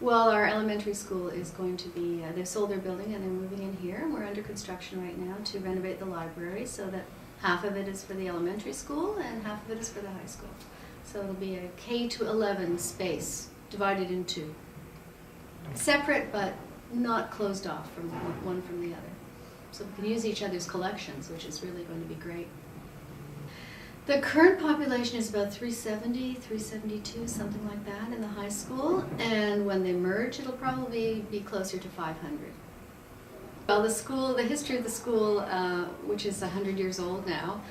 Well, our elementary school is going to be, they've sold their building and they're moving in here, and we're under construction right now to renovate the library so that half of it is for the elementary school and half of it is for the high school. So it'll be a K to 11 space divided in two. Separate but not closed off from one from the other. So we can use each other's collections, which is really going to be great. The current population is about 370, 372, something like that in the high school, and when they merge it'll probably be closer to 500. Well, the history of the school, which is 100 years old now,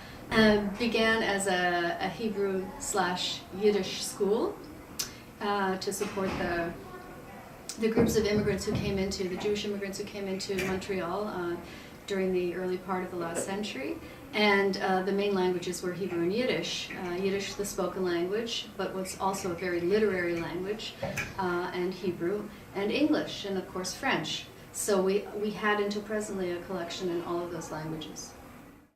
began as a Hebrew/Yiddish school to support the groups of immigrants who came into, the Jewish immigrants who came into Montreal during the early part of the last century. And the main languages were Hebrew and Yiddish. Yiddish, the spoken language, but was also a very literary language, and Hebrew, and English, and of course French. So we had until presently a collection in all of those languages.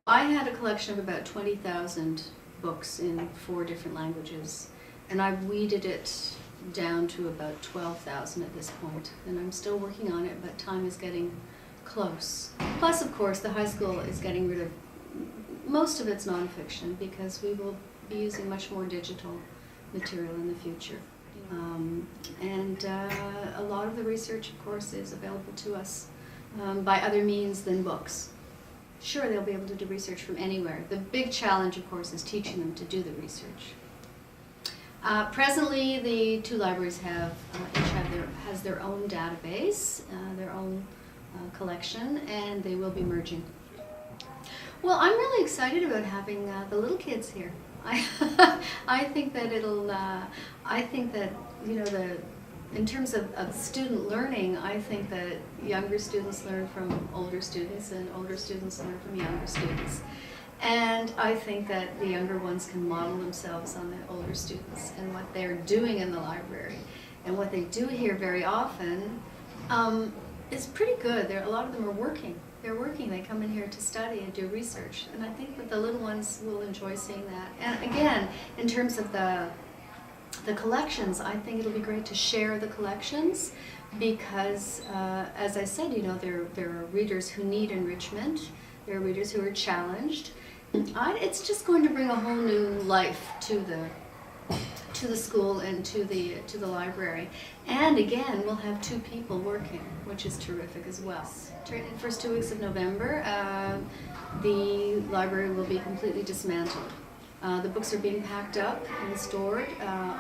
I had a collection of about 20,000 books in 4 different languages, and I've weeded it down to about 12,000 at this point, and I'm still working on it, but time is getting close. Plus, of course, the high school is getting rid of most of its nonfiction because we will be using much more digital material in the future. And a lot of the research, of course, is available to us by other means than books. Sure, they'll be able to do research from anywhere. The big challenge, of course, is teaching them to do the research. Presently, the 2 libraries each has their own database, their own collection, and they will be merging. Well, I'm really excited about having the little kids here. I think that in terms of student learning, I think that younger students learn from older students and older students learn from younger students. And I think that the younger ones can model themselves on the older students and what they're doing in the library. And what they do here very often is pretty good. A lot of them are working. They're working. They come in here to study and do research. And I think that the little ones will enjoy seeing that. And again, in terms of the collections, I think it'll be great to share the collections because, as I said, there are readers who need enrichment. There are readers who are challenged. It's just going to bring a whole new life to the school and to the library. And again, we'll have 2 people working, which is terrific as well. During the first 2 weeks of November, the library will be completely dismantled. The books are being packed up and stored.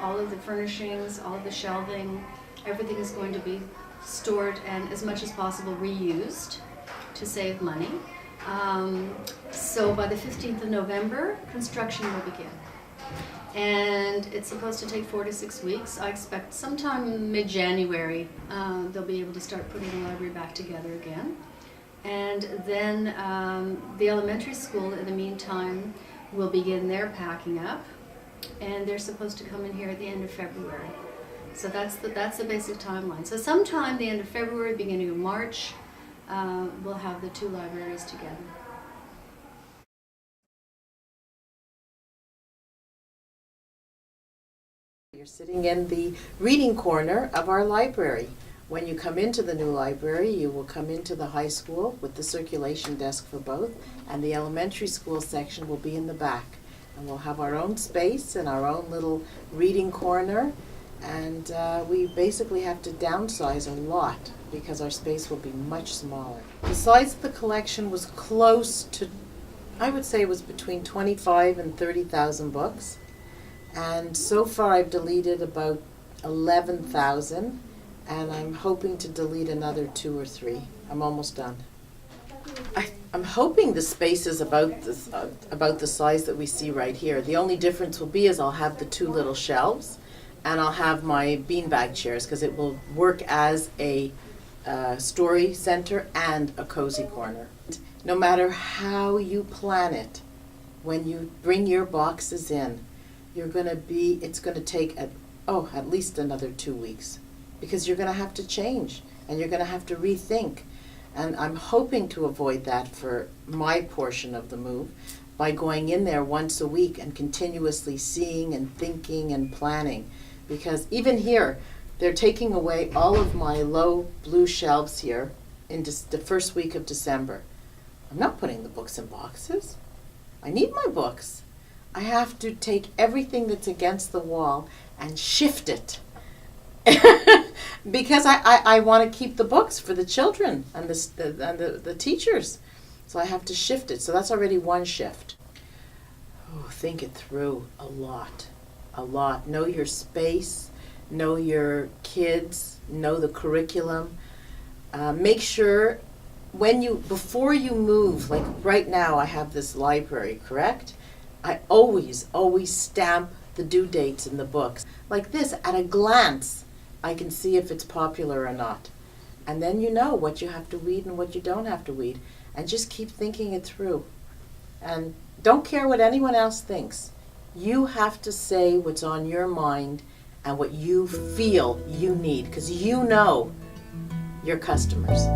All of the furnishings, all of the shelving, everything is going to be stored and as much as possible reused to save money. So by the 15th of November, construction will begin. And it's supposed to take 4 to 6 weeks. I expect sometime mid-January they'll be able to start putting the library back together again. And then the elementary school, in the meantime, will begin their packing up. And they're supposed to come in here at the end of February. So that's the basic timeline. So sometime the end of February, beginning of March, we'll have the 2 libraries together. You're sitting in the reading corner of our library. When you come into the new library, you will come into the high school with the circulation desk for both, and the elementary school section will be in the back. And we'll have our own space and our own little reading corner, and we basically have to downsize a lot because our space will be much smaller. The size of the collection was close to, I would say it was between 25 and 30,000 books. And so far I've deleted about 11,000, and I'm hoping to delete another 2 or 3. I'm almost done. I'm hoping the space is about the size that we see right here. The only difference will be is I'll have the 2 little shelves, and I'll have my beanbag chairs because it will work as a story center and a cozy corner. No matter how you plan it, when you bring your boxes in, it's going to take at least another 2 weeks because you're going to have to change and you're going to have to rethink. And I'm hoping to avoid that for my portion of the move by going in there once a week and continuously seeing and thinking and planning. Because even here, They're taking away all of my low blue shelves here in the first week of December. I'm not putting the books in boxes. I need my books. I have to take everything that's against the wall and shift it. Because I want to keep the books for the children and the teachers. So I have to shift it. So that's already one shift. Oh, think it through a lot. A lot. Know your space. Know your kids. Know the curriculum. Make sure before you move, like right now I have this library, correct? I always stamp the due dates in the books. Like this, at a glance, I can see if it's popular or not. And then you know what you have to read and what you don't have to read. And just keep thinking it through. And don't care what anyone else thinks. You have to say what's on your mind and what you feel you need, because you know your customers.